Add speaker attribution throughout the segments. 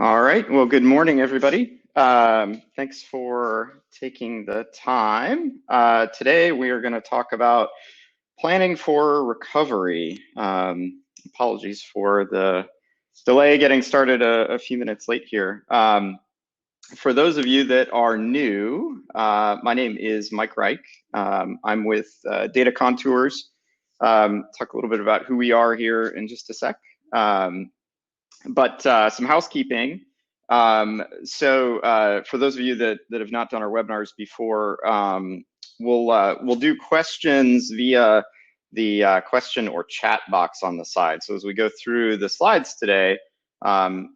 Speaker 1: All right. Well, good morning, everybody. Thanks for taking the time. Today, we are going to talk about planning for recovery. Apologies for the delay getting started a few minutes late here. For those of you that are new, my name is Mike Reich. I'm with DataContours. Talk a little bit about who we are here in just a sec. But some housekeeping. For those of you that have not done our webinars before, we'll do questions via the question or chat box on the side. So as we go through the slides today,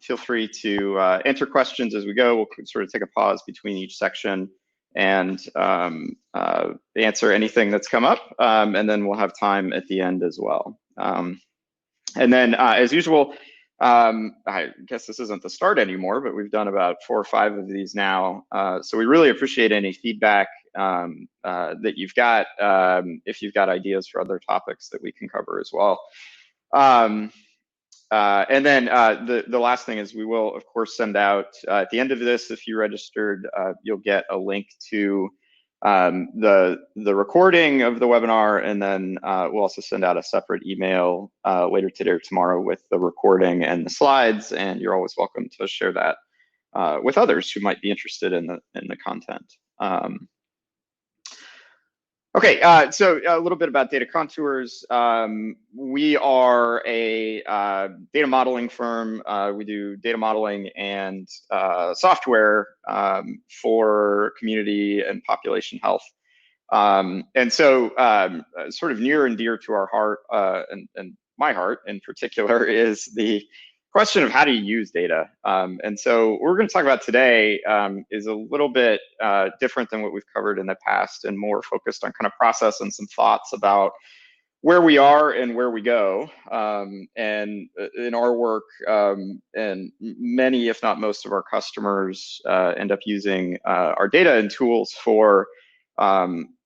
Speaker 1: feel free to enter questions as we go. We'll sort of take a pause between each section and answer anything that's come up, and then we'll have time at the end as well. And then, as usual, I guess this isn't the start anymore, but we've done about 4 or 5 of these now. So we really appreciate any feedback that you've got, if you've got ideas for other topics that we can cover as well. And then the last thing is we will, of course, send out at the end of this, if you registered, you'll get a link to the recording of the webinar, and then we'll also send out a separate email later today or tomorrow with the recording and the slides, and you're always welcome to share that with others who might be interested in the content. Okay, so a little bit about DataContours. We are a data modeling firm. We do data modeling and software for community and population health. And so sort of near and dear to our heart, and my heart in particular, is the question of how do you use data. And so what we're going to talk about today is a little bit different than what we've covered in the past, and more focused on kind of process and some thoughts about where we are and where we go. And in our work, and many, if not most of our customers end up using our data and tools for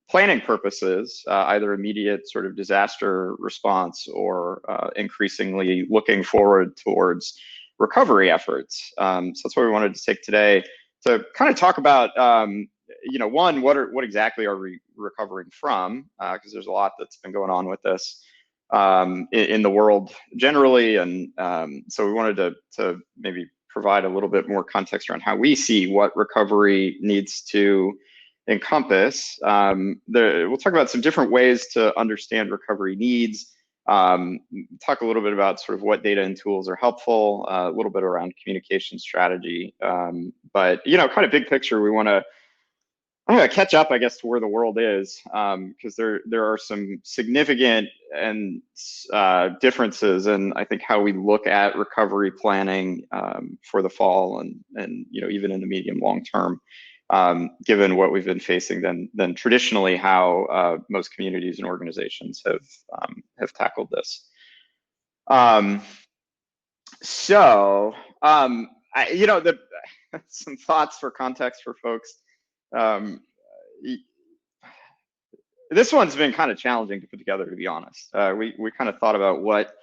Speaker 1: planning purposes, either immediate sort of disaster response or increasingly looking forward towards recovery efforts. So that's what we wanted to take today to kind of talk about, one, what exactly are we recovering from? Because there's a lot that's been going on with this in the world generally. And so we wanted to maybe provide a little bit more context around how we see what recovery needs to encompass. We'll talk about some different ways to understand recovery needs, talk a little bit about sort of what data and tools are helpful, a little bit around communication strategy. But, kind of big picture, we want to catch up, I guess, to where the world is, because there are some significant and differences in, I think, how we look at recovery planning for the fall and even in the medium long term. Given what we've been facing than traditionally how most communities and organizations have tackled this. Some thoughts for context for folks. This one's been kind of challenging to put together, to be honest. We kind of thought about what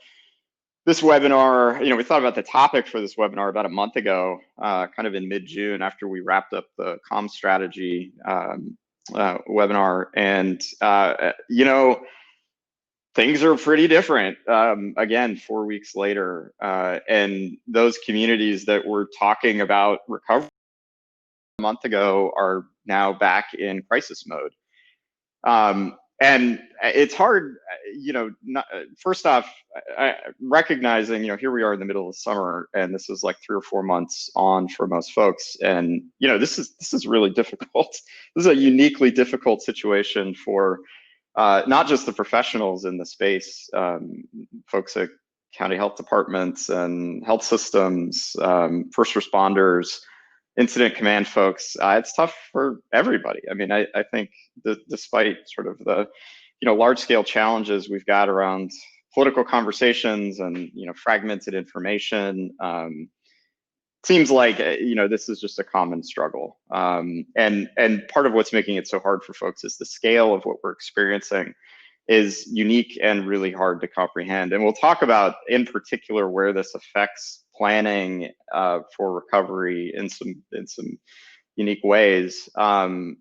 Speaker 1: this webinar, we thought about the topic for this webinar about a month ago, kind of in mid-June, after we wrapped up the comm strategy webinar. And, things are pretty different, again, 4 weeks later. And those communities that were talking about recovery a month ago are now back in crisis mode. And it's hard, first off, recognizing, here we are in the middle of summer, and this is like 3 or 4 months on for most folks. And, this is really difficult. This is a uniquely difficult situation for not just the professionals in the space, folks at county health departments and health systems, first responders, incident command folks. It's tough for everybody. I mean, I think despite sort of the, large scale challenges we've got around political conversations and, fragmented information, seems like, this is just a common struggle. And part of what's making it so hard for folks is the scale of what we're experiencing is unique and really hard to comprehend. And we'll talk about in particular where this affects planning for recovery in some unique ways. And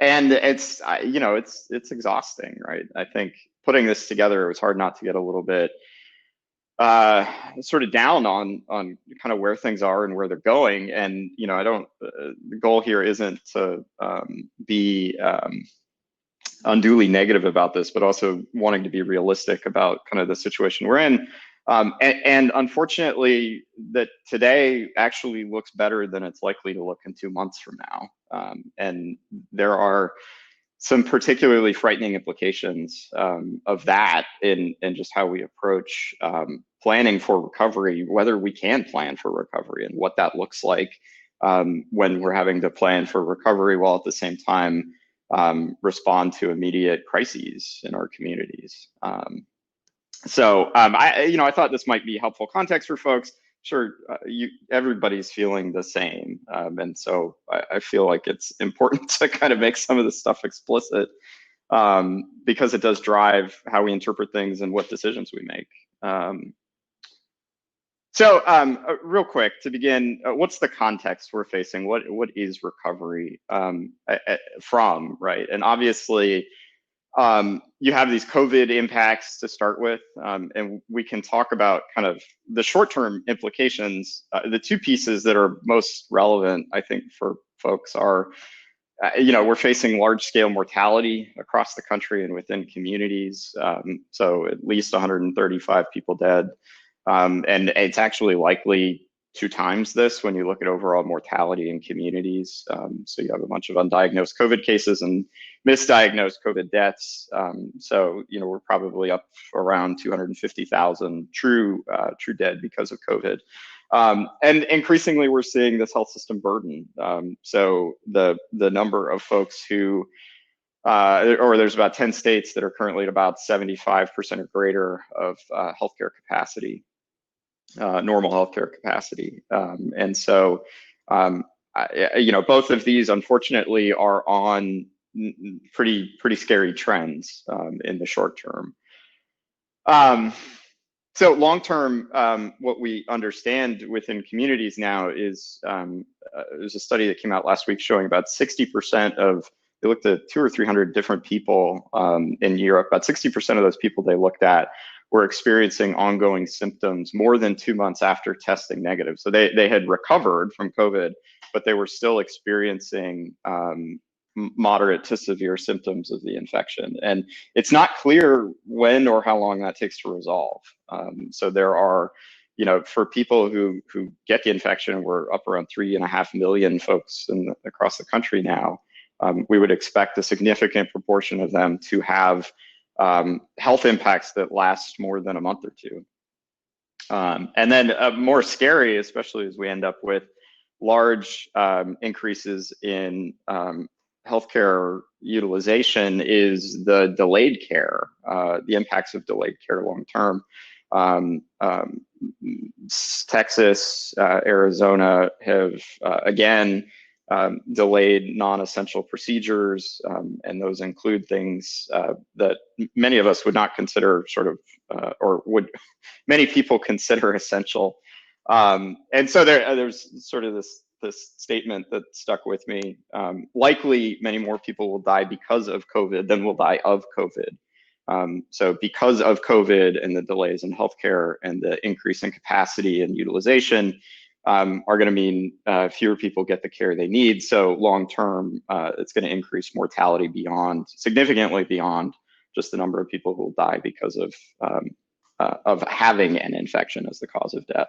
Speaker 1: it's it's exhausting, right? I think putting this together, it was hard not to get a little bit sort of down on kind of where things are and where they're going. And I don't. The goal here isn't to be unduly negative about this, but also wanting to be realistic about kind of the situation we're in. And unfortunately, that today actually looks better than it's likely to look in 2 months from now. And there are some particularly frightening implications of that in just how we approach planning for recovery, whether we can plan for recovery and what that looks like when we're having to plan for recovery while at the same time respond to immediate crises in our communities. I thought this might be helpful context for folks. Sure, everybody's feeling the same, and so I feel like it's important to kind of make some of this stuff explicit because it does drive how we interpret things and what decisions we make. Real quick to begin, what's the context we're facing? What is recovery from, right? And obviously, you have these COVID impacts to start with, and we can talk about kind of the short-term implications. The two pieces that are most relevant, I think, for folks are, we're facing large-scale mortality across the country and within communities. So at least 135 people dead. And it's actually likely 2 times this when you look at overall mortality in communities. So you have a bunch of undiagnosed COVID cases and misdiagnosed COVID deaths. We're probably up around 250,000 true dead because of COVID. And increasingly, we're seeing this health system burden. So the number of folks who there's about 10 states that are currently at about 75% or greater of healthcare capacity. Normal healthcare capacity. Both of these, unfortunately, are on pretty scary trends in the short term. So long term, what we understand within communities now is there's a study that came out last week showing about 60% of, they looked at 200 or 300 different people in Europe. About 60% of those people they looked at were experiencing ongoing symptoms more than 2 months after testing negative. So they had recovered from COVID, but they were still experiencing moderate to severe symptoms of the infection. And it's not clear when or how long that takes to resolve. So there are, for people who get the infection, we're up around 3.5 million folks across the country now. We would expect a significant proportion of them to have health impacts that last more than a month or 2. And then more scary, especially as we end up with large increases in healthcare utilization, is the delayed care, the impacts of delayed care long term. Texas, Arizona have again delayed non-essential procedures, and those include things that many of us would not consider or would many people consider essential. And so there's sort of this statement that stuck with me. Likely many more people will die because of COVID than will die of COVID. So because of COVID and the delays in healthcare and the increase in capacity and utilization, are going to mean fewer people get the care they need. So long term, it's going to increase mortality significantly beyond just the number of people who will die because of having an infection as the cause of death.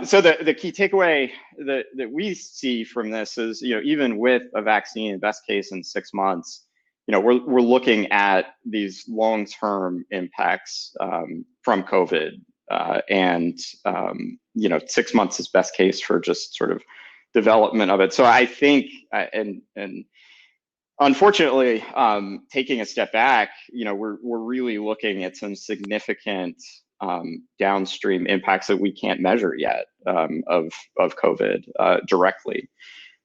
Speaker 1: So the key takeaway that we see from this is, even with a vaccine, best case in 6 months, we're looking at these long-term impacts from COVID. And 6 months is best case for just sort of development of it. So I think, and unfortunately, taking a step back, we're really looking at some significant downstream impacts that we can't measure yet of COVID directly.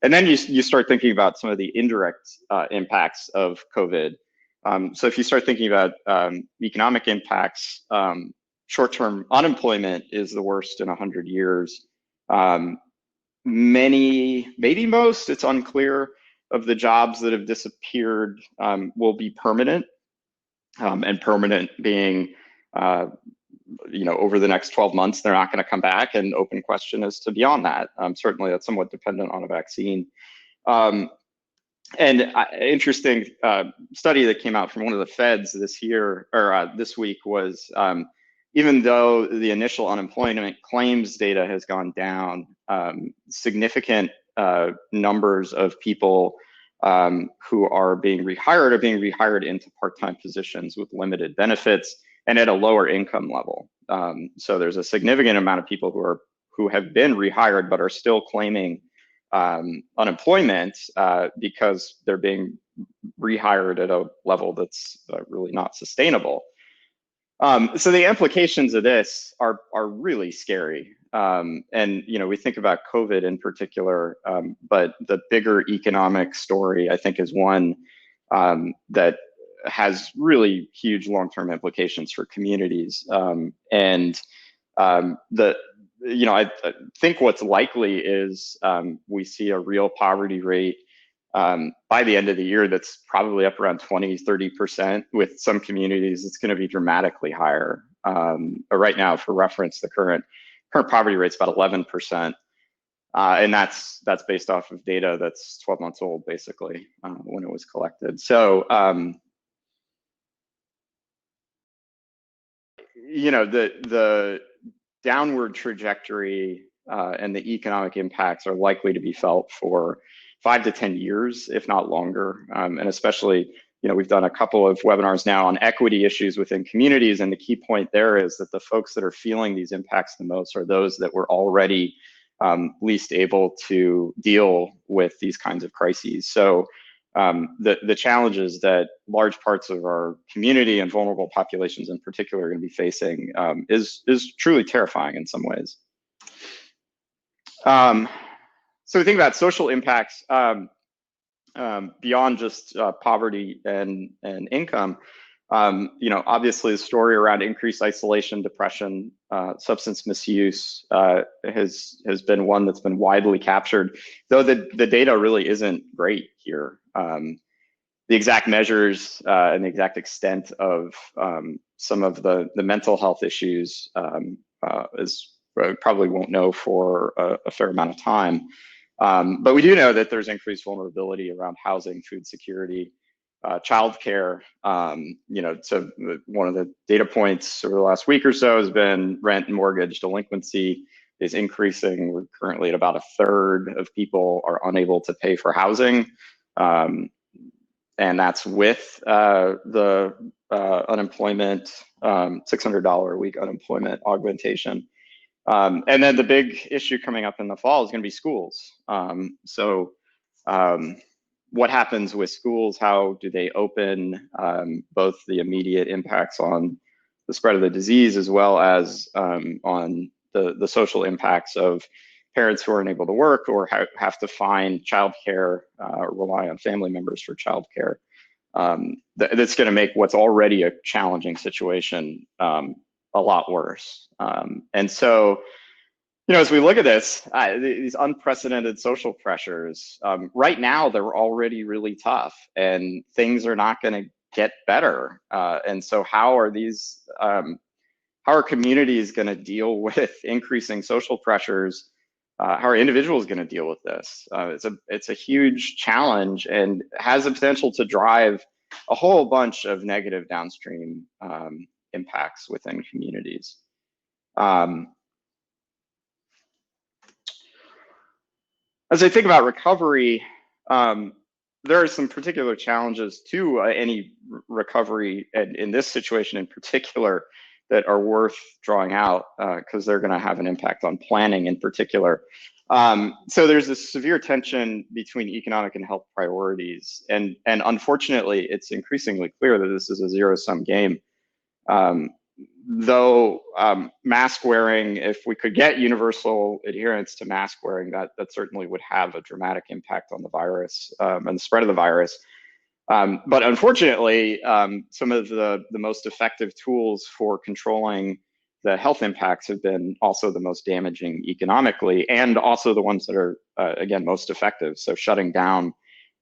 Speaker 1: And then you start thinking about some of the indirect impacts of COVID. So if you start thinking about economic impacts, short-term unemployment is the worst in 100 years. Many, maybe most, it's unclear, of the jobs that have disappeared will be permanent, and permanent being, over the next 12 months, they're not going to come back. And open question as to beyond that. Certainly, that's somewhat dependent on a vaccine. And interesting study that came out from one of the feds this year, or this week, was even though the initial unemployment claims data has gone down, significant numbers of people who are being rehired into part-time positions with limited benefits and at a lower income level. So there's a significant amount of people who have been rehired but are still claiming unemployment because they're being rehired at a level that's really not sustainable. So the implications of this are really scary. And we think about COVID in particular, but the bigger economic story, I think, is one that has really huge long-term implications for communities. I think what's likely is we see a real poverty rate by the end of the year that's probably up around 20-30%. With some communities, it's going to be dramatically higher. But right now, for reference, the current poverty rate is about 11%. And that's based off of data that's 12 months old, basically, when it was collected. So, the downward trajectory and the economic impacts are likely to be felt for 5 to 10 years, if not longer. And especially, we've done a couple of webinars now on equity issues within communities. And the key point there is that the folks that are feeling these impacts the most are those that were already least able to deal with these kinds of crises. So the challenges that large parts of our community and vulnerable populations in particular are going to be facing is truly terrifying in some ways. So we think about social impacts beyond just poverty and income. Obviously the story around increased isolation, depression, substance misuse has been one that's been widely captured, though the data really isn't great here. The exact measures and the exact extent of some of the mental health issues is probably won't know for a fair amount of time. But we do know that there's increased vulnerability around housing, food security, childcare. So one of the data points over the last week or so has been rent and mortgage delinquency is increasing. We're currently at about a third of people are unable to pay for housing. And that's with the unemployment, $600 a week unemployment augmentation. And then the big issue coming up in the fall is going to be schools. What happens with schools? How do they open? Both the immediate impacts on the spread of the disease as well as on the social impacts of parents who aren't able to work or have to find childcare or rely on family members for childcare. That's going to make what's already a challenging situation a lot worse. And so, as we look at this, these unprecedented social pressures, right now they're already really tough, and things are not going to get better. And so, how are communities going to deal with increasing social pressures? How are individuals going to deal with this? It's a huge challenge and has the potential to drive a whole bunch of negative downstream impacts within communities. As I think about recovery, there are some particular challenges to any recovery, and in this situation in particular, that are worth drawing out because they're going to have an impact on planning in particular. So there's this severe tension between economic and health priorities, and unfortunately, it's increasingly clear that this is a zero-sum game. Though mask wearing, if we could get universal adherence to mask wearing, that certainly would have a dramatic impact on the virus and the spread of the virus. But unfortunately, some of the most effective tools for controlling the health impacts have been also the most damaging economically, and also the ones that are, again, most effective. So shutting down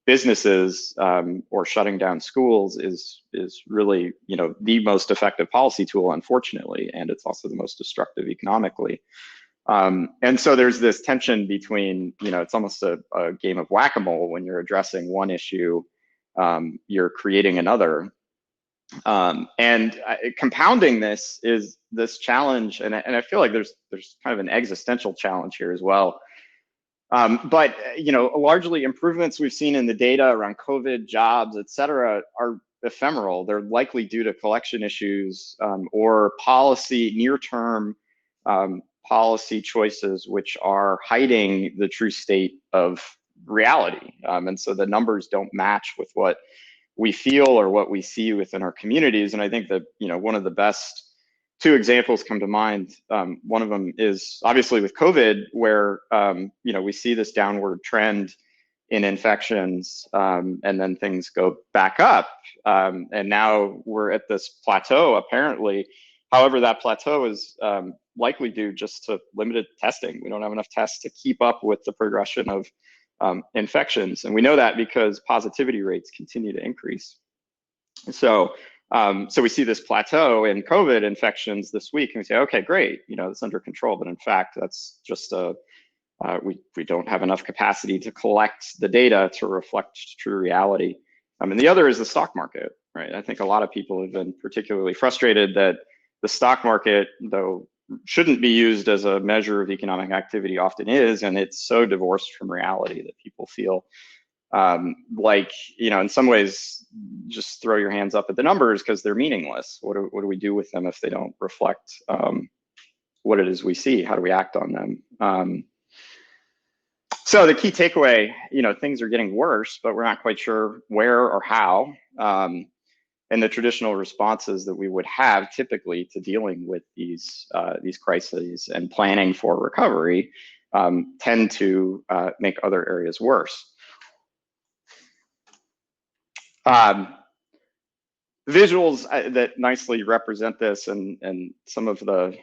Speaker 1: businesses or shutting down schools is really, the most effective policy tool, unfortunately, and it's also the most destructive economically. And so there's this tension between, it's almost a game of whack-a-mole. When you're addressing one issue, you're creating another. And compounding this is this challenge, and I feel like there's kind of an existential challenge here as well. But largely improvements we've seen in the data around COVID, jobs, et cetera, are ephemeral. They're likely due to collection issues or policy, near-term policy choices, which are hiding the true state of reality. And so the numbers don't match with what we feel or what we see within our communities. And I think that, one of the best two examples come to mind. One of them is obviously with COVID, where, we see this downward trend in infections, and then things go back up. And now we're at this plateau, apparently. However, that plateau is likely due just to limited testing. We don't have enough tests to keep up with the progression of infections. And we know that because positivity rates continue to increase. So we see this plateau in COVID infections this week, and we say, okay, great, it's under control. But in fact, that's just we don't have enough capacity to collect the data to reflect true reality. And the other is the stock market, right? I think a lot of people have been particularly frustrated that the stock market, though shouldn't be used as a measure of economic activity, often is, and it's so divorced from reality that people feel like, in some ways, just throw your hands up at the numbers because they're meaningless. What do we do with them if they don't reflect what it is we see? How do we act on them? So the key takeaway, things are getting worse, but we're not quite sure where or how. And the traditional responses that we would have typically to dealing with these crises and planning for recovery tend to make other areas worse. Visuals that nicely represent this and some of the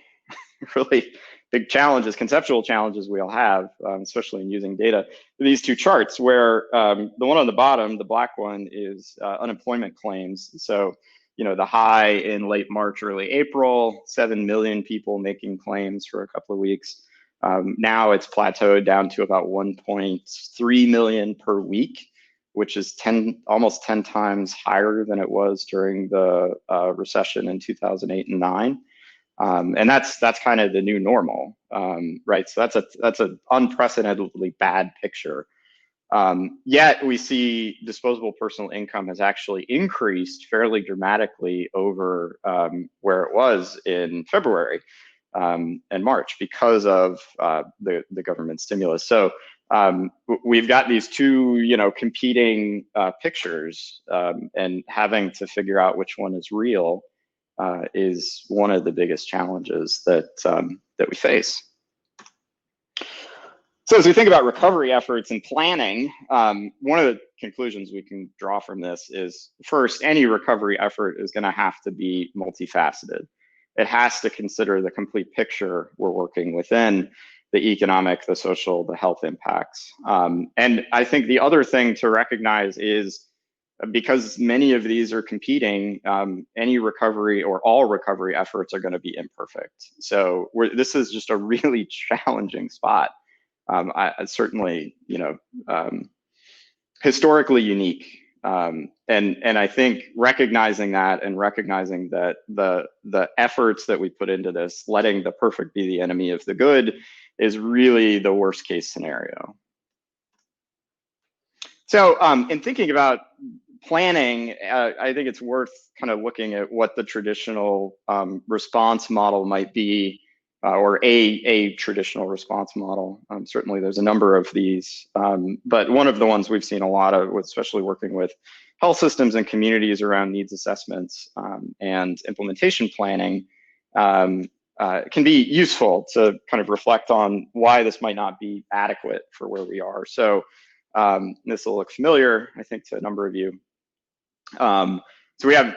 Speaker 1: really big challenges, conceptual challenges we all have, especially in using data. These two charts where the one on the bottom, the black one, is unemployment claims. So, the high in late March, early April, 7 million people making claims for a couple of weeks. Now it's plateaued down to about 1.3 million per week, which is almost 10 times higher than it was during the recession in 2008 and 9. And that's kind of the new normal, right? So that's an unprecedentedly bad picture. Yet we see disposable personal income has actually increased fairly dramatically over where it was in February and March because of the government stimulus. So we've got these two, competing pictures, and having to figure out which one is real is one of the biggest challenges that we face. So as we think about recovery efforts and planning, one of the conclusions we can draw from this is, first, any recovery effort is going to have to be multifaceted. It has to consider the complete picture we're working within: the economic, the social, the health impacts. And I think the other thing to recognize is, because many of these are competing, any recovery or all recovery efforts are going to be imperfect. So this is just a really challenging spot. I certainly, historically unique. And I think recognizing that and recognizing that the efforts that we put into this, letting the perfect be the enemy of the good, is really the worst case scenario. So in thinking about planning, I think it's worth kind of looking at what the traditional response model might be, or a traditional response model. Certainly there's a number of these, but one of the ones we've seen a lot of, especially working with health systems and communities around needs assessments and implementation planning, can be useful to kind of reflect on why this might not be adequate for where we are. So this will look familiar, I think, to a number of you. So we have,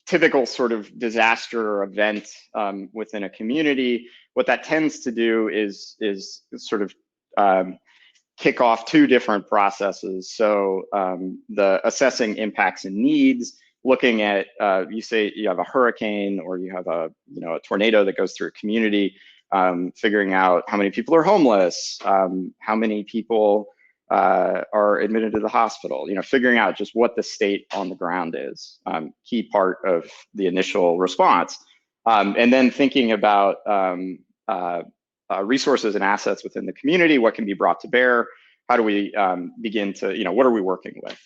Speaker 1: typical sort of disaster or event within a community, what that tends to do is sort of kick off two different processes. So the assessing impacts and needs, looking at, you say you have a hurricane or you have a tornado that goes through a community, figuring out how many people are homeless, how many people are admitted to the hospital, figuring out just what the state on the ground is, key part of the initial response. And then thinking about resources and assets within the community, what can be brought to bear, how do we begin to, what are we working with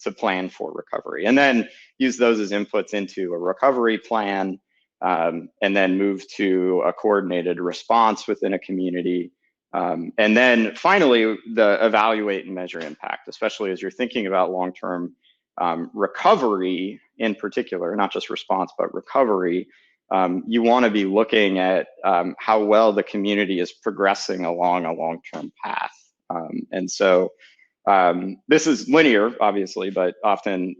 Speaker 1: to plan for recovery, and then use those as inputs into a recovery plan, and then move to a coordinated response within a community. And then finally, the evaluate and measure impact, especially as you're thinking about long-term recovery in particular, not just response, but recovery. You want to be looking at how well the community is progressing along a long-term path. And so this is linear, obviously, but often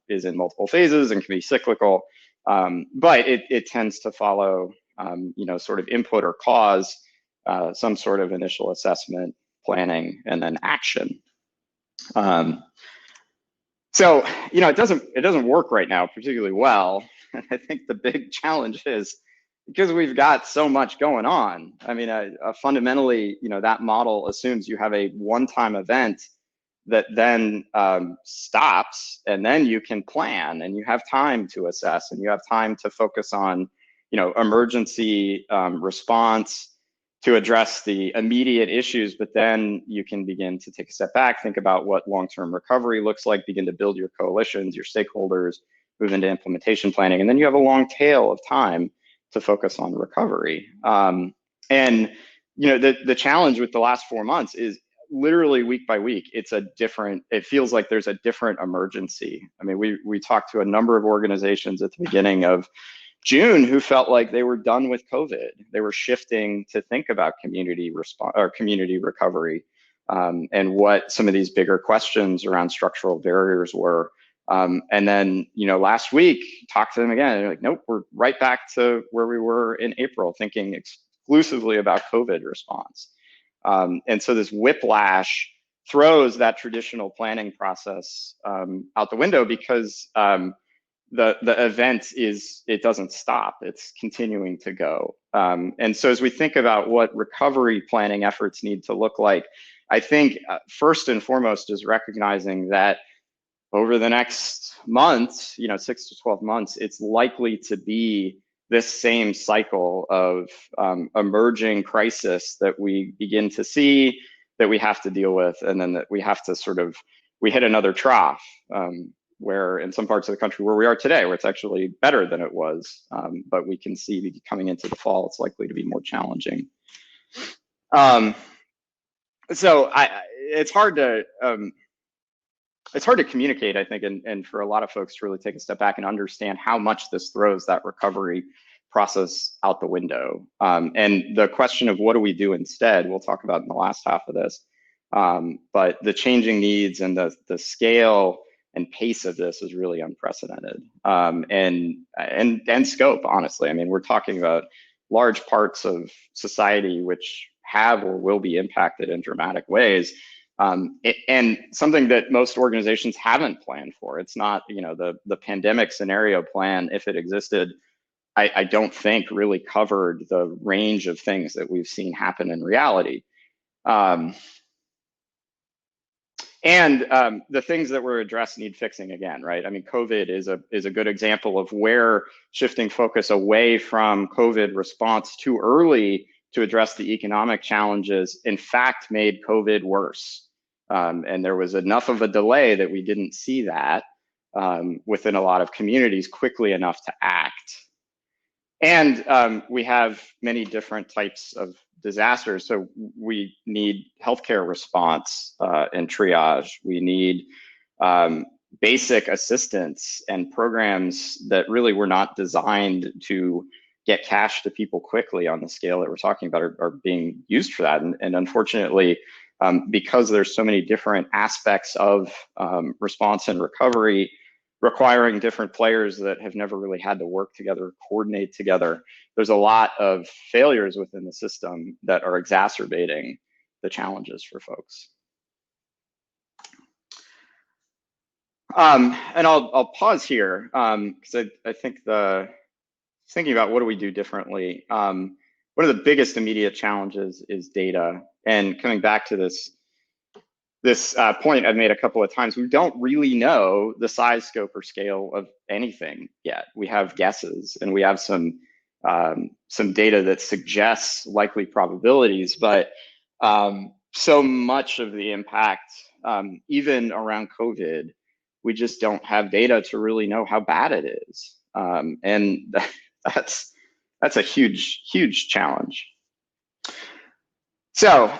Speaker 1: is in multiple phases and can be cyclical. But it tends to follow, sort of input or cause, some sort of initial assessment, planning, and then action. So, it doesn't work right now particularly well. And I think the big challenge is because we've got so much going on. I mean, fundamentally, that model assumes you have a one-time event that then stops, and then you can plan, and you have time to assess, and you have time to focus on, emergency response to address the immediate issues, but then you can begin to take a step back, think about what long-term recovery looks like, begin to build your coalitions, your stakeholders, move into implementation planning, and then you have a long tail of time to focus on recovery. And the challenge with the last 4 months is literally week by week, it feels like there's a different emergency. I mean, we talked to a number of organizations at the beginning of June who felt like they were done with COVID. They were shifting to think about community response or community recovery, and what some of these bigger questions around structural barriers were. And then, last week, talked to them again, and they're like, nope, we're right back to where we were in April, thinking exclusively about COVID response. And so this whiplash throws that traditional planning process out the window, because the event it doesn't stop, it's continuing to go. And so as we think about what recovery planning efforts need to look like, I think first and foremost is recognizing that over the next months, 6 to 12 months, it's likely to be this same cycle of emerging crisis that we begin to see, that we have to deal with, and then that we have to we hit another trough, where in some parts of the country where we are today, where it's actually better than it was, but we can see coming into the fall, it's likely to be more challenging. So it's hard to communicate, I think, and for a lot of folks to really take a step back and understand how much this throws that recovery process out the window. And the question of what do we do instead, we'll talk about in the last half of this. But the changing needs and the scale and pace of this is really unprecedented, and scope, honestly. I mean, we're talking about large parts of society which have or will be impacted in dramatic ways. And something that most organizations haven't planned for. It's not, the pandemic scenario plan, if it existed, I don't think really covered the range of things that we've seen happen in reality. And the things that were addressed need fixing again, right? I mean, COVID is a good example of where shifting focus away from COVID response too early to address the economic challenges, in fact, made COVID worse. And there was enough of a delay that we didn't see that within a lot of communities quickly enough to act. And we have many different types of disasters. So we need healthcare response and triage. We need basic assistance and programs that really were not designed to get cash to people quickly on the scale that we're talking about are being used for that. And unfortunately, because there's so many different aspects of response and recovery, requiring different players that have never really had to work together, coordinate together. There's a lot of failures within the system that are exacerbating the challenges for folks. And I'll pause here because I think thinking about what do we do differently. One of the biggest immediate challenges is data. And coming back to this point I've made a couple of times, we don't really know the size, scope, or scale of anything yet. We have guesses, and we have some data that suggests likely probabilities, but so much of the impact, even around COVID, we just don't have data to really know how bad it is. And that's a huge challenge. So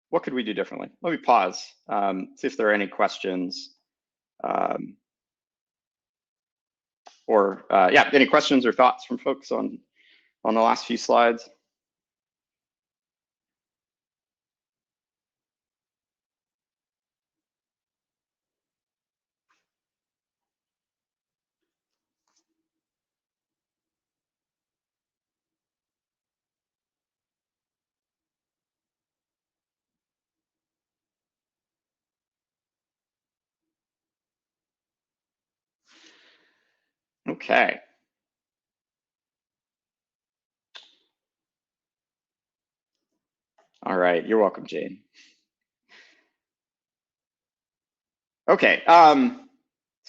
Speaker 1: what could we do differently? Let me pause, see if there are any questions. Yeah, any questions or thoughts from folks on the last few slides? Okay. All right, you're welcome, Jane. Okay, so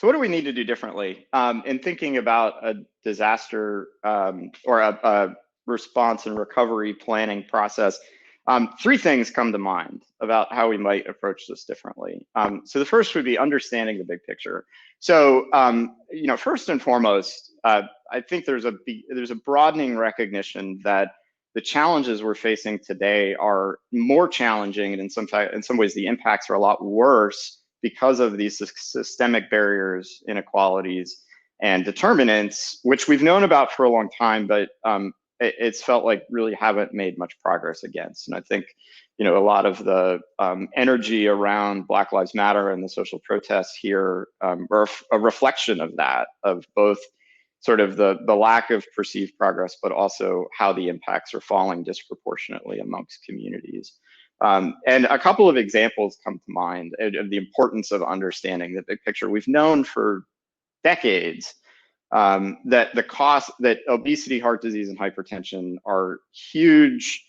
Speaker 1: what do we need to do differently in thinking about a disaster or a response and recovery planning process? Three things come to mind about how we might approach this differently. So the first would be understanding the big picture. So, first and foremost, I think there's a broadening recognition that the challenges we're facing today are more challenging, and in some ways the impacts are a lot worse because of these systemic barriers, inequalities, and determinants, which we've known about for a long time, but it's felt like really haven't made much progress against. And I think, a lot of the energy around Black Lives Matter and the social protests here are a reflection of that, of both sort of the lack of perceived progress, but also how the impacts are falling disproportionately amongst communities. And a couple of examples come to mind of the importance of understanding the big picture. We've known for decades that that obesity, heart disease, and hypertension are huge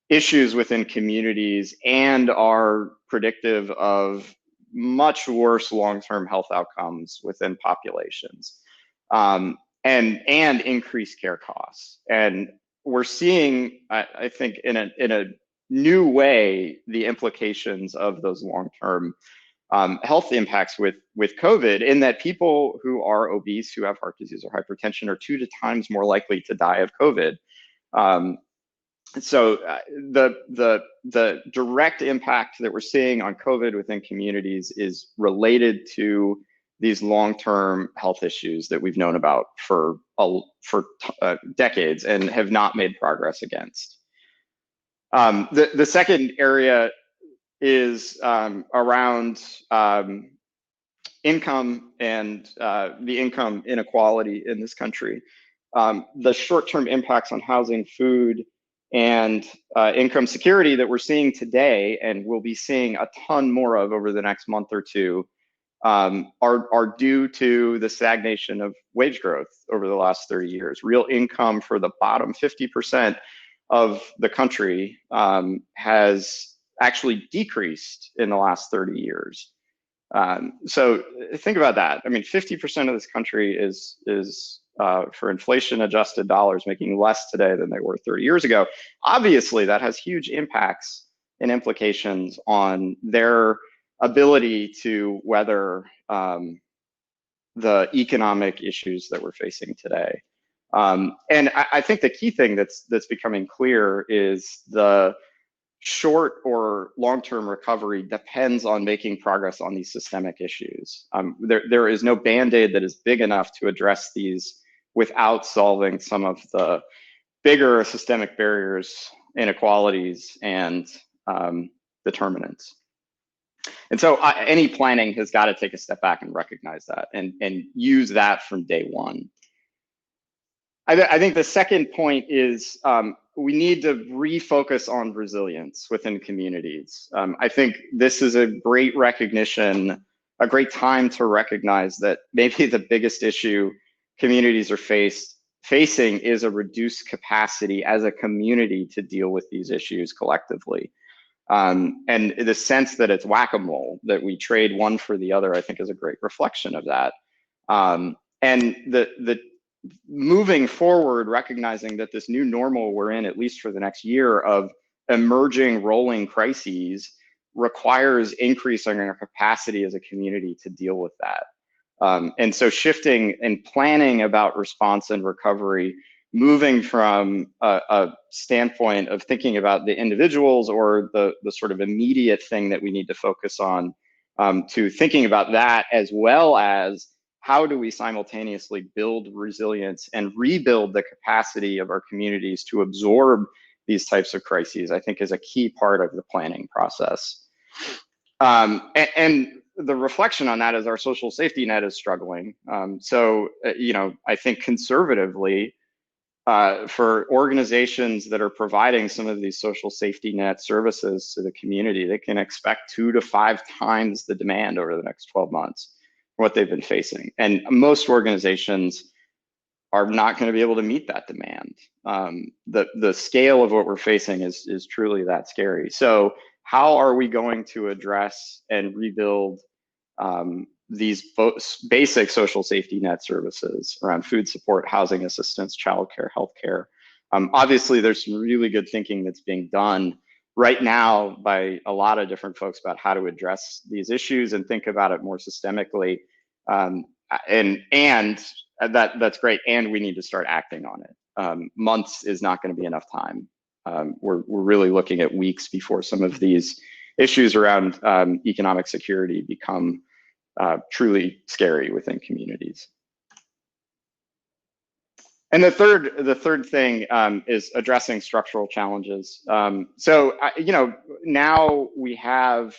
Speaker 1: issues within communities and are predictive of much worse long-term health outcomes within populations, and increased care costs. And we're seeing, I think, in a new way, the implications of those long-term health impacts with COVID, in that people who are obese, who have heart disease or hypertension, are 2 times more likely to die of COVID. So the direct impact that we're seeing on COVID within communities is related to these long-term health issues that we've known about for decades and have not made progress against. The second area is around income and the income inequality in this country. The short-term impacts on housing, food, and income security that we're seeing today, and we'll be seeing a ton more of over the next month or two, are due to the stagnation of wage growth over the last 30 years. Real income for the bottom 50% of the country has actually decreased in the last 30 years. So think about that. I mean, 50% of this country is for inflation-adjusted dollars making less today than they were 30 years ago. Obviously, that has huge impacts and implications on their ability to weather the economic issues that we're facing today. And I think the key thing that's becoming clear is the short or long-term recovery depends on making progress on these systemic issues. There is no Band-Aid that is big enough to address these without solving some of the bigger systemic barriers, inequalities, and determinants. And so any planning has got to take a step back and recognize that and use that from day one. I think the second point is we need to refocus on resilience within communities. I think this is a great recognition, a great time to recognize that maybe the biggest issue communities are facing is a reduced capacity as a community to deal with these issues collectively. And the sense that it's whack-a-mole, that we trade one for the other, I think is a great reflection of that. And the moving forward, recognizing that this new normal we're in, at least for the next year, of emerging rolling crises requires increasing our capacity as a community to deal with that. And so shifting and planning about response and recovery, moving from a standpoint of thinking about the individuals or the sort of immediate thing that we need to focus on, to thinking about that, as well as how do we simultaneously build resilience and rebuild the capacity of our communities to absorb these types of crises, I think is a key part of the planning process. And the reflection on that is our social safety net is struggling. I think conservatively, for organizations that are providing some of these social safety net services to the community, they can expect 2 to 5 times the demand over the next 12 months, what they've been facing. And most organizations are not going to be able to meet that demand. The scale of what we're facing is truly that scary. So how are we going to address and rebuild these basic social safety net services around food support, housing assistance, childcare, healthcare? Obviously, there's some really good thinking that's being done right now by a lot of different folks about how to address these issues and think about it more systemically. And that's great. And we need to start acting on it. Months is not going to be enough time. We're really looking at weeks before some of these issues around economic security become truly scary within communities. And the third thing is addressing structural challenges. Now we have,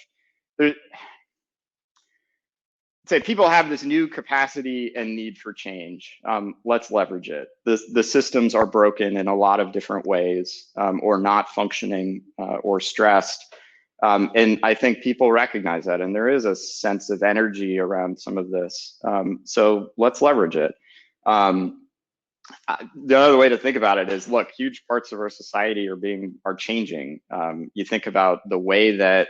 Speaker 1: say people have this new capacity and need for change. Let's leverage it. The systems are broken in a lot of different ways, or not functioning, or stressed. And I think people recognize that, and there is a sense of energy around some of this. So let's leverage it. The other way to think about it is, look, huge parts of our society are changing. You think about the way that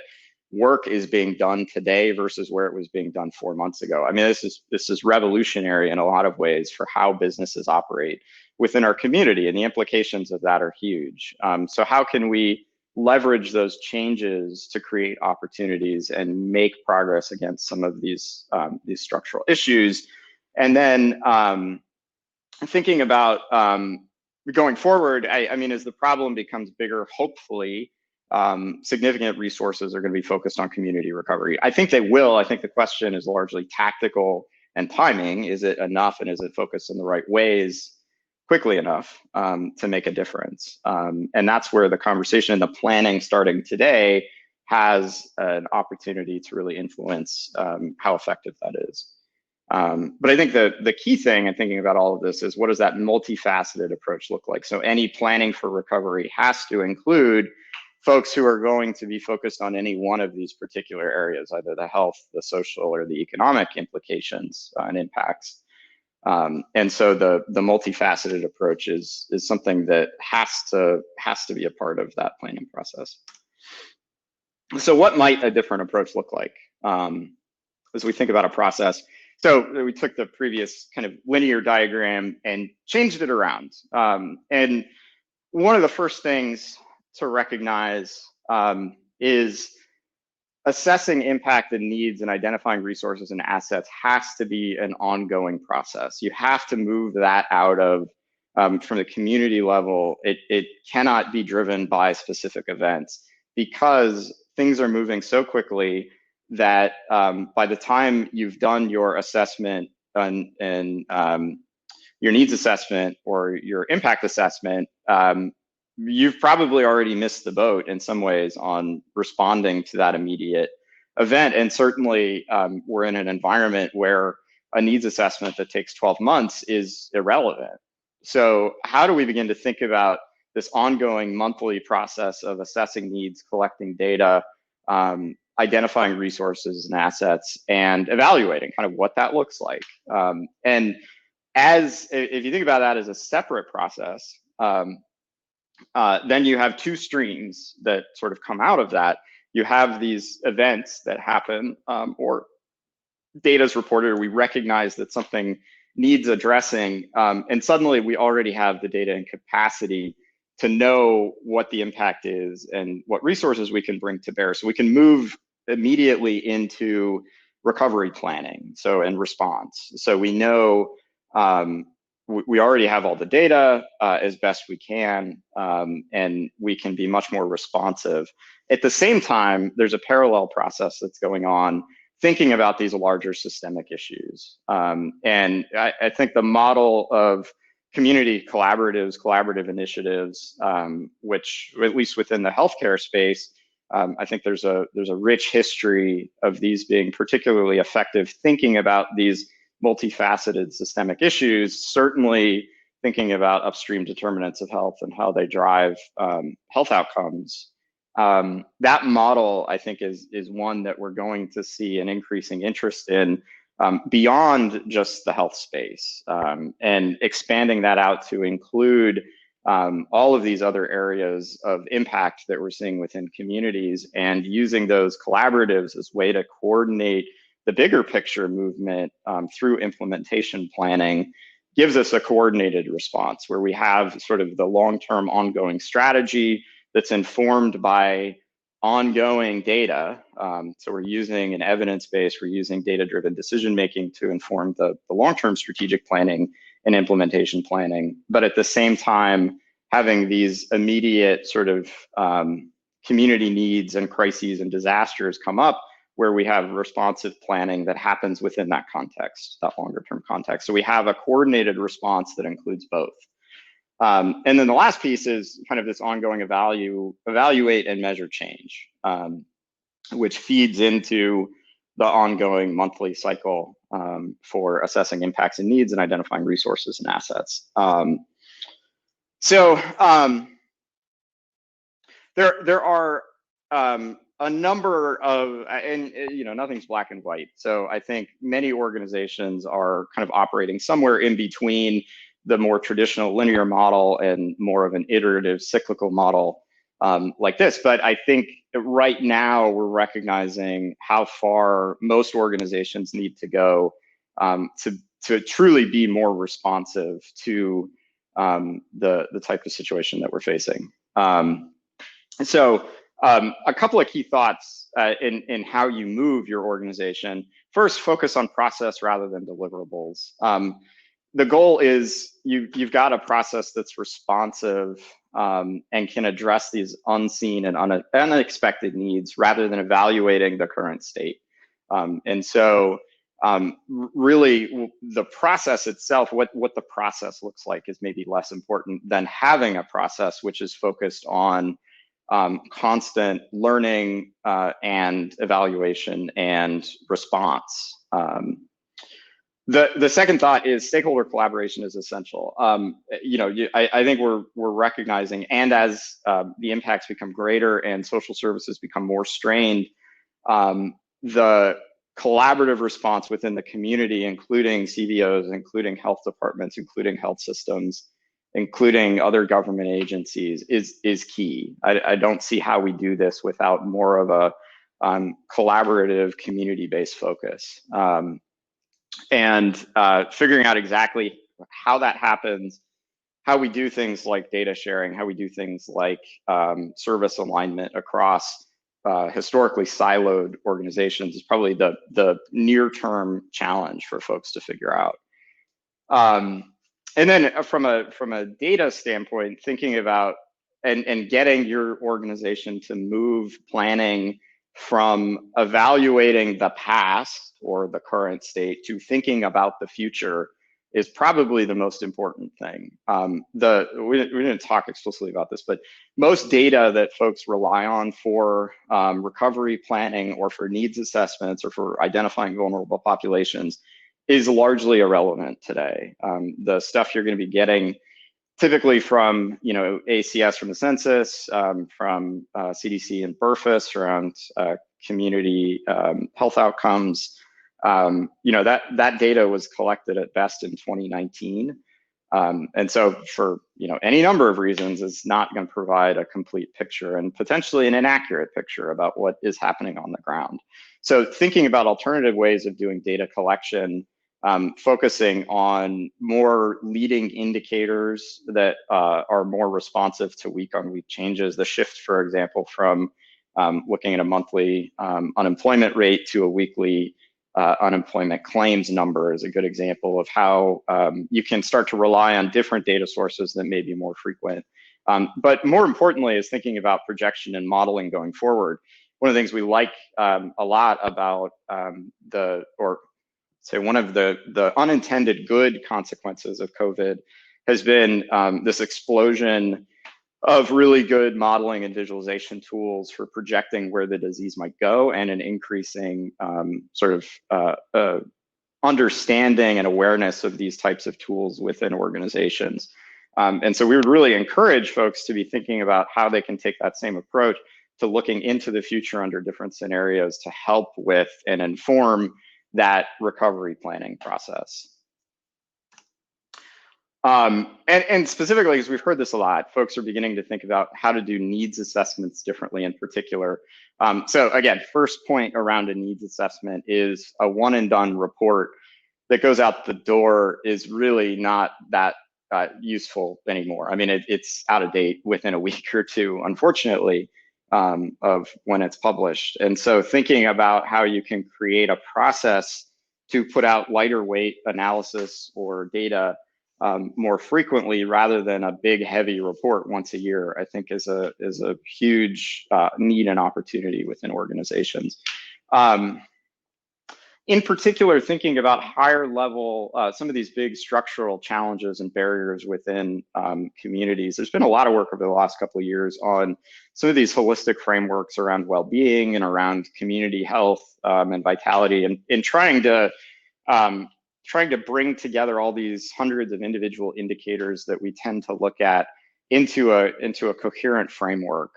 Speaker 1: work is being done today versus where it was being done 4 months ago. I mean, this is revolutionary in a lot of ways for how businesses operate within our community, and the implications of that are huge. So how can we leverage those changes to create opportunities and make progress against some of these structural issues? And then thinking about going forward, I mean, as the problem becomes bigger, hopefully significant resources are going to be focused on community recovery. I think they will. I think the question is largely tactical and timing. Is it enough, and is it focused in the right ways quickly enough to make a difference? And that's where the conversation and the planning starting today has an opportunity to really influence how effective that is. But I think the key thing in thinking about all of this is, what does that multifaceted approach look like? So any planning for recovery has to include folks who are going to be focused on any one of these particular areas, either the health, the social, or the economic implications and impacts. And so the multifaceted approach is something that has to be a part of that planning process. So what might a different approach look like as we think about a process? So we took the previous kind of linear diagram and changed it around. And one of the first things to recognize is assessing impact and needs and identifying resources and assets has to be an ongoing process. You have to move that out of, from the community level. It cannot be driven by specific events, because things are moving so quickly that by the time you've done your assessment and your needs assessment or your impact assessment, you've probably already missed the boat in some ways on responding to that immediate event. And certainly we're in an environment where a needs assessment that takes 12 months is irrelevant. So how do we begin to think about this ongoing monthly process of assessing needs, collecting data, identifying resources and assets, and evaluating kind of what that looks like? And if you think about that as a separate process, then you have two streams that sort of come out of that. You have these events that happen, or data is reported, or we recognize that something needs addressing, and suddenly we already have the data and capacity to know what the impact is and what resources we can bring to bear. So we can move immediately into recovery planning, and response. So we know we already have all the data as best we can, and we can be much more responsive. At the same time, there's a parallel process that's going on, thinking about these larger systemic issues. And I think the model of community collaboratives, collaborative initiatives, which at least within the healthcare space, I think there's a rich history of these being particularly effective, thinking about these multifaceted systemic issues, certainly thinking about upstream determinants of health and how they drive health outcomes. That model, I think, is one that we're going to see an increasing interest in beyond just the health space, and expanding that out to include all of these other areas of impact that we're seeing within communities, and using those collaboratives as a way to coordinate the bigger picture movement through implementation planning, gives us a coordinated response where we have sort of the long-term ongoing strategy that's informed by ongoing data. So we're using an evidence base, we're using data-driven decision-making to inform the long-term strategic planning and implementation planning, but at the same time, having these immediate sort of community needs and crises and disasters come up, where we have responsive planning that happens within that context, that longer term context. So we have a coordinated response that includes both. And then the last piece is kind of this ongoing evaluate and measure change, which feeds into the ongoing monthly cycle for assessing impacts and needs and identifying resources and assets. There are a number of, and nothing's black and white. So I think many organizations are kind of operating somewhere in between the more traditional linear model and more of an iterative cyclical model like this. But I think right now we're recognizing how far most organizations need to go to truly be more responsive to the type of situation that we're facing. A couple of key thoughts in how you move your organization. First, focus on process rather than deliverables. The goal is you've got a process that's responsive and can address these unseen and unexpected needs rather than evaluating the current state. Really, the process itself, what the process looks like, is maybe less important than having a process which is focused on constant learning and evaluation and response. The second thought is stakeholder collaboration is essential. I think we're recognizing, and as the impacts become greater and social services become more strained, the collaborative response within the community, including CVOs, including health departments, including health systems, including other government agencies, is key. I don't see how we do this without more of a collaborative community-based focus. And figuring out exactly how that happens, how we do things like data sharing, how we do things like service alignment across historically siloed organizations is probably the near-term challenge for folks to figure out. And then from a data standpoint, thinking about and getting your organization to move planning from evaluating the past or the current state to thinking about the future is probably the most important thing. We didn't talk explicitly about this, but most data that folks rely on for recovery planning or for needs assessments or for identifying vulnerable populations is largely irrelevant today. The stuff you're going to be getting typically from, ACS from the census, from CDC and BRFIS around community health outcomes. That data was collected at best in 2019. And so for, any number of reasons, it's not going to provide a complete picture and potentially an inaccurate picture about what is happening on the ground. So thinking about alternative ways of doing data collection, focusing on more leading indicators that are more responsive to week-on-week changes. The shift, for example, from looking at a monthly unemployment rate to a weekly unemployment claims number is a good example of how you can start to rely on different data sources that may be more frequent. But more importantly is thinking about projection and modeling going forward. One of the things we like a lot about one of the unintended good consequences of COVID has been this explosion of really good modeling and visualization tools for projecting where the disease might go, and an increasing understanding and awareness of these types of tools within organizations. And so we would really encourage folks to be thinking about how they can take that same approach to looking into the future under different scenarios to help with and inform that recovery planning process. And specifically, because we've heard this a lot, folks are beginning to think about how to do needs assessments differently in particular. So again, first point around a needs assessment is a one and done report that goes out the door is really not that useful anymore. I mean, it's out of date within a week or two, unfortunately, of when it's published. And so thinking about how you can create a process to put out lighter weight analysis or data more frequently rather than a big heavy report once a year, I think is a huge need and opportunity within organizations. In particular, thinking about higher level, some of these big structural challenges and barriers within communities. There's been a lot of work over the last couple of years on some of these holistic frameworks around well-being and around community health and vitality, and in trying to bring together all these hundreds of individual indicators that we tend to look at into a coherent framework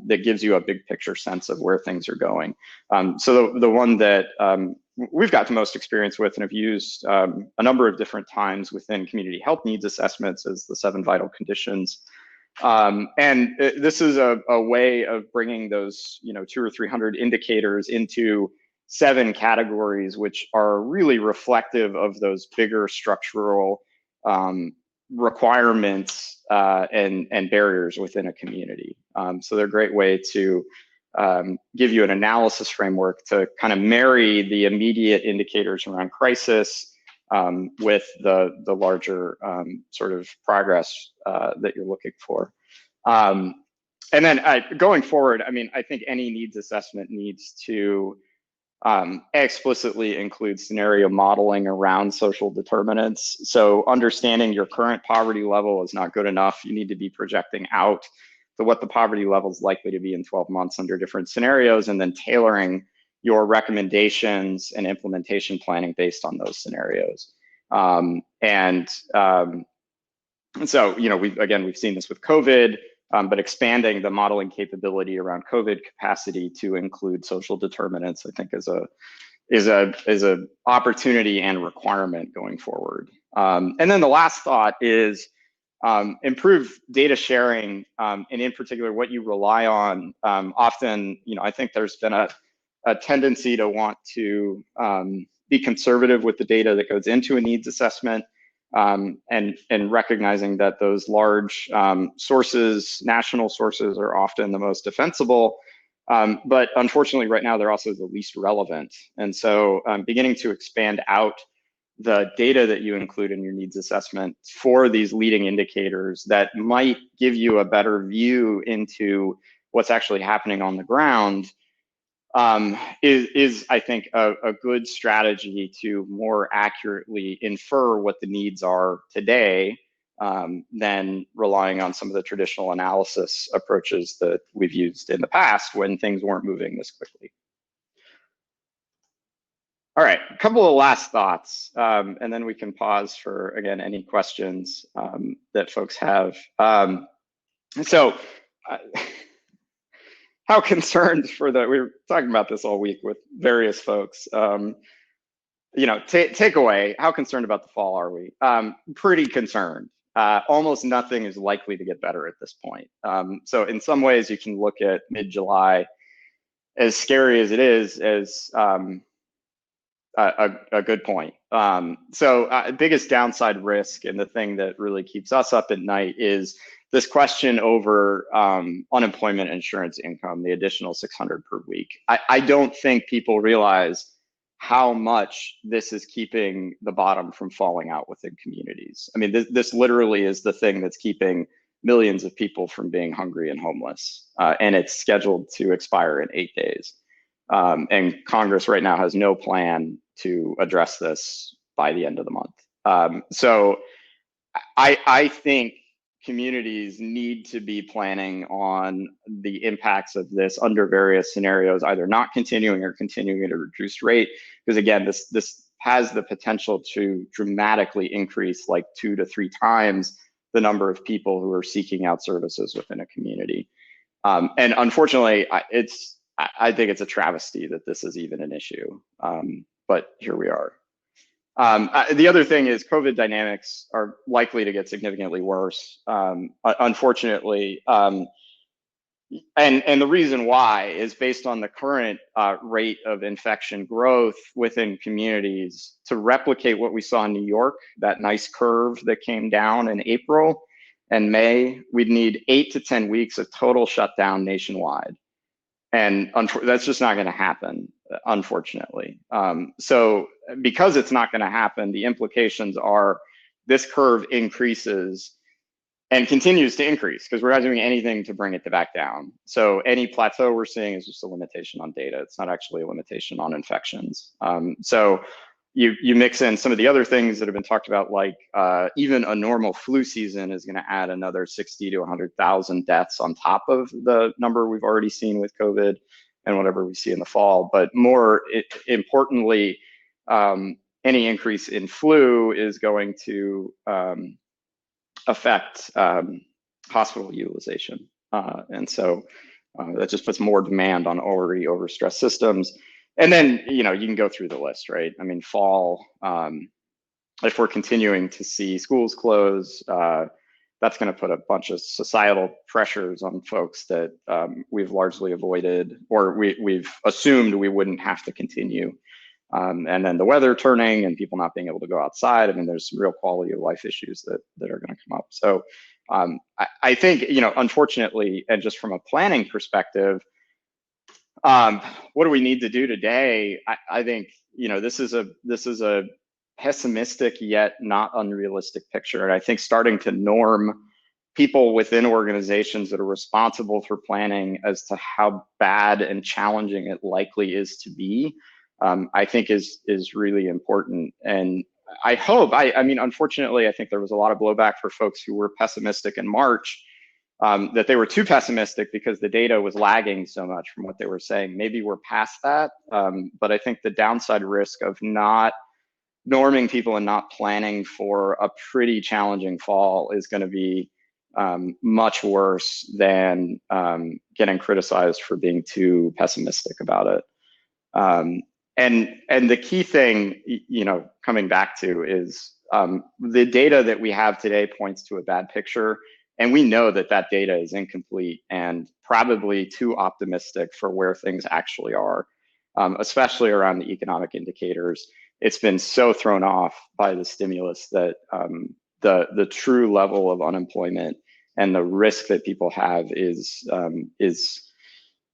Speaker 1: that gives you a big picture sense of where things are going. So the one that we've got the most experience with and have used a number of different times within community health needs assessments is the 7 vital conditions. And this is a way of bringing those 200 or 300 indicators into 7 categories, which are really reflective of those bigger structural requirements and barriers within a community. So they're a great way to give you an analysis framework to kind of marry the immediate indicators around crisis with the larger sort of progress that you're looking for. And then going forward, I mean, I think any needs assessment needs to explicitly include scenario modeling around social determinants. So understanding your current poverty level is not good enough. You need to be projecting out to what the poverty level is likely to be in 12 months under different scenarios, and then tailoring your recommendations and implementation planning based on those scenarios. And so, we've seen this with COVID, but expanding the modeling capability around COVID capacity to include social determinants, I think, is a opportunity and requirement going forward. And then the last thought is improve data sharing, and in particular, what you rely on. Often, I think there's been a tendency to want to be conservative with the data that goes into a needs assessment. And recognizing that those large sources, national sources, are often the most defensible, but unfortunately right now they're also the least relevant. And so beginning to expand out the data that you include in your needs assessment for these leading indicators that might give you a better view into what's actually happening on the ground is I think a good strategy to more accurately infer what the needs are today, than relying on some of the traditional analysis approaches that we've used in the past when things weren't moving this quickly. All right, a couple of last thoughts, and then we can pause for, again, any questions that folks have. So, how concerned for the, we were talking about this all week with various folks. Takeaway, how concerned about the fall are we? Pretty concerned. Almost nothing is likely to get better at this point. So in some ways, you can look at mid-July, as scary as it is, as a good point. Biggest downside risk, and the thing that really keeps us up at night, is this question over unemployment insurance income, the additional 600 per week. I don't think people realize how much this is keeping the bottom from falling out within communities. I mean, this literally is the thing that's keeping millions of people from being hungry and homeless, and it's scheduled to expire in 8 days. And Congress right now has no plan to address this by the end of the month. So I think communities need to be planning on the impacts of this under various scenarios, either not continuing or continuing at a reduced rate. Because again, this has the potential to dramatically increase, like 2 to 3 times the number of people who are seeking out services within a community. And unfortunately, I think it's a travesty that this is even an issue, but here we are. The other thing is COVID dynamics are likely to get significantly worse, unfortunately. And the reason why is based on the current rate of infection growth within communities. To replicate what we saw in New York, that nice curve that came down in April and May, we'd need 8 to 10 weeks of total shutdown nationwide. And that's just not going to happen, unfortunately. So because it's not going to happen, the implications are this curve increases and continues to increase because we're not doing anything to bring it back down. So any plateau we're seeing is just a limitation on data. It's not actually a limitation on infections. So you mix in some of the other things that have been talked about, like even a normal flu season is going to add another 60 to 100,000 deaths on top of the number we've already seen with COVID and whatever we see in the fall. But more importantly, any increase in flu is going to affect hospital utilization. And so that just puts more demand on already overstressed systems. And then, you can go through the list, right? I mean, fall, if we're continuing to see schools close, that's going to put a bunch of societal pressures on folks that we've largely avoided, or we've assumed we wouldn't have to continue. And then the weather turning and people not being able to go outside. I mean, there's some real quality of life issues that are going to come up. So I think, unfortunately, and just from a planning perspective, what do we need to do today? I think, this is a pessimistic yet not unrealistic picture. And I think starting to norm people within organizations that are responsible for planning as to how bad and challenging it likely is to be, I think is really important. And I hope, I mean, unfortunately, I think there was a lot of blowback for folks who were pessimistic in March, that they were too pessimistic because the data was lagging so much from what they were saying. Maybe we're past that, but I think the downside risk of not norming people and not planning for a pretty challenging fall is going to be much worse than getting criticized for being too pessimistic about it. And the key thing, coming back to is the data that we have today points to a bad picture. And we know that data is incomplete and probably too optimistic for where things actually are, especially around the economic indicators. It's been so thrown off by the stimulus that the true level of unemployment and the risk that people have is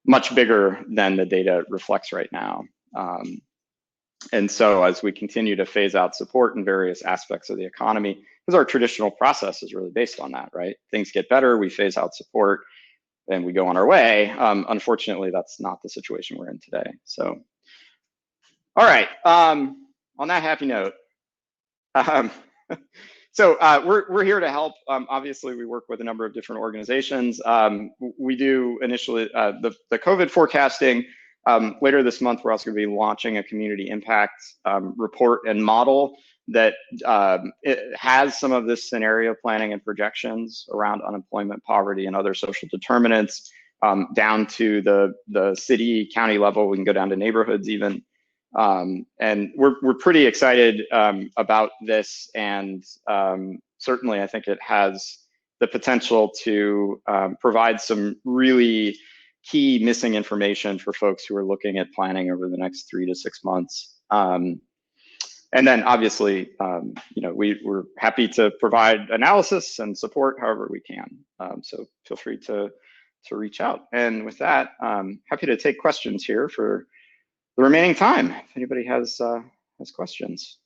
Speaker 1: much bigger than the data reflects right now. And so as we continue to phase out support in various aspects of the economy, because our traditional process is really based on that, right? Things get better, we phase out support. we go on our way. Unfortunately, that's not the situation we're in today. So, all right. On that happy note, um, so we're here to help. Obviously, we work with a number of different organizations. We do initially the COVID forecasting. Later this month, we're also going to be launching a community impact report and model that it has some of this scenario planning and projections around unemployment, poverty, and other social determinants down to the city, county level. We can go down to neighborhoods even. And we're pretty excited about this, and certainly I think it has the potential to provide some really key missing information for folks who are looking at planning over the next 3 to 6 months. And then obviously, we're happy to provide analysis and support however we can. So feel free to reach out. And with that, happy to take questions here for the remaining time, if anybody has questions.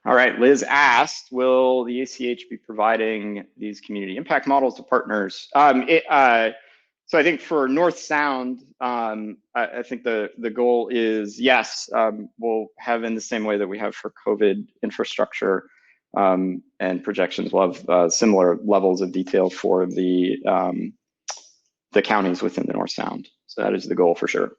Speaker 1: All right, Liz asked, will the ACH be providing these community impact models to partners? So I think for North Sound, I think the goal is, yes, we'll have in the same way that we have for COVID infrastructure and projections. We'll have similar levels of detail for the counties within the North Sound. So that is the goal for sure.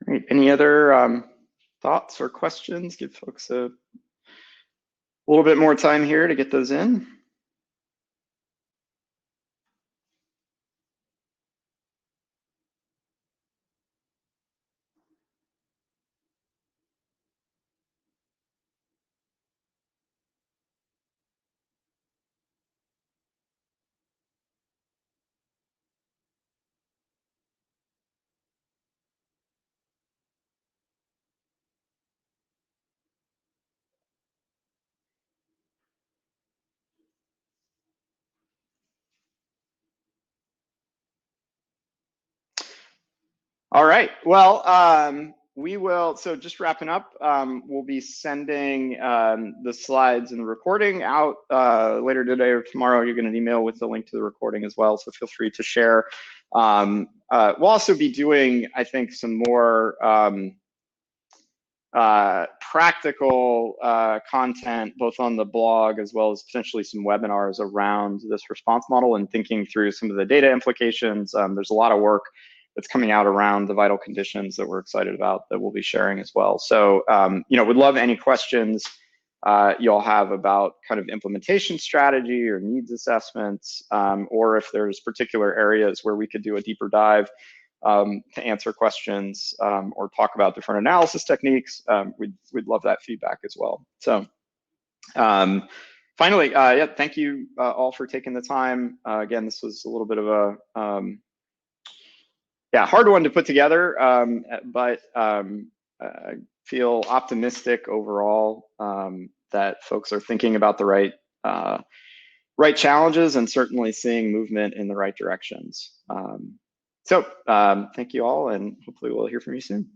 Speaker 1: All right, any other thoughts or questions? Give folks a little bit more time here to get those in. All right, well, we will, so just wrapping up, we'll be sending the slides and the recording out later today or tomorrow. You're getting an email with the link to the recording as well, so feel free to share. We'll also be doing, I think, some more practical content, both on the blog as well as potentially some webinars around this response model and thinking through some of the data implications. There's a lot of work that's coming out around the vital conditions that we're excited about that we'll be sharing as well. So, would love any questions y'all have about kind of implementation strategy or needs assessments, or if there's particular areas where we could do a deeper dive to answer questions or talk about different analysis techniques. We'd love that feedback as well. So finally, yeah, thank you all for taking the time. Again, this was a little bit of a hard one to put together, but I feel optimistic overall that folks are thinking about the right challenges and certainly seeing movement in the right directions. So thank you all, and hopefully we'll hear from you soon.